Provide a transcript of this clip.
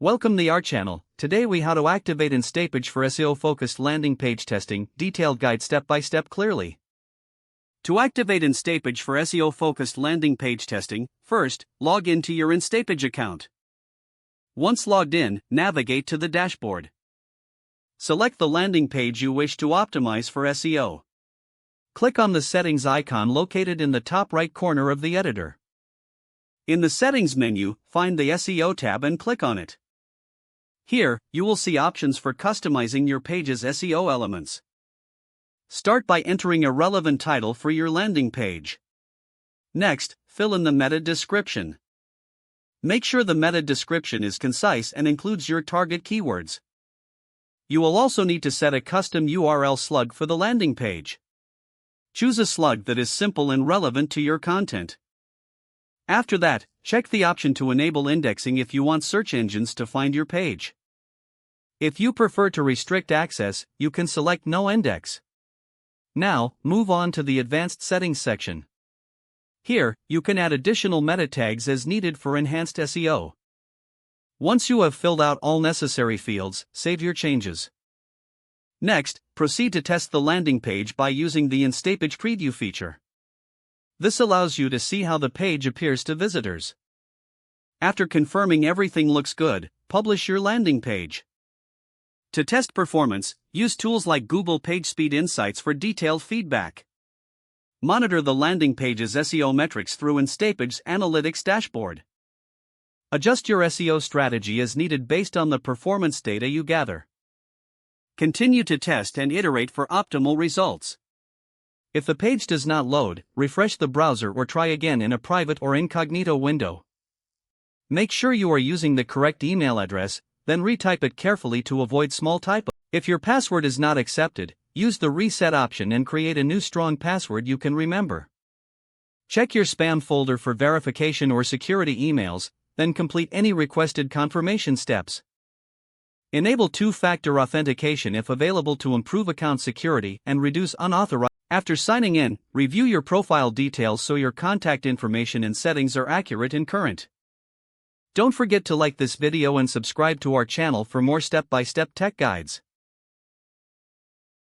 Welcome to our channel. Today we how to activate Instapage for SEO-focused landing page testing, detailed guide step by step clearly. To activate Instapage for SEO-focused landing page testing, first, log into your Instapage account. Once logged in, navigate to the dashboard. Select the landing page you wish to optimize for SEO. Click on the settings icon located in the top right corner of the editor. In the settings menu, find the SEO tab and click on it. Here, you will see options for customizing your page's SEO elements. Start by entering a relevant title for your landing page. Next, fill in the meta description. Make sure the meta description is concise and includes your target keywords. You will also need to set a custom URL slug for the landing page. Choose a slug that is simple and relevant to your content. After that, check the option to enable indexing if you want search engines to find your page. If you prefer to restrict access, you can select No Index. Now, move on to the Advanced Settings section. Here, you can add additional meta tags as needed for enhanced SEO. Once you have filled out all necessary fields, save your changes. Next, proceed to test the landing page by using the Instapage preview feature. This allows you to see how the page appears to visitors. After confirming everything looks good, publish your landing page. To test performance, use tools like Google PageSpeed Insights for detailed feedback. Monitor the landing page's SEO metrics through Instapage's Analytics dashboard. Adjust your SEO strategy as needed based on the performance data you gather. Continue to test and iterate for optimal results. If the page does not load, refresh the browser or try again in a private or incognito window. Make sure you are using the correct email address, then retype it carefully to avoid small typos. If your password is not accepted, use the reset option and create a new strong password you can remember. Check your spam folder for verification or security emails, then complete any requested confirmation steps. Enable two-factor authentication if available to improve account security and reduce unauthorized. After signing in, review your profile details so your contact information and settings are accurate and current. Don't forget to like this video and subscribe to our channel for more step-by-step tech guides.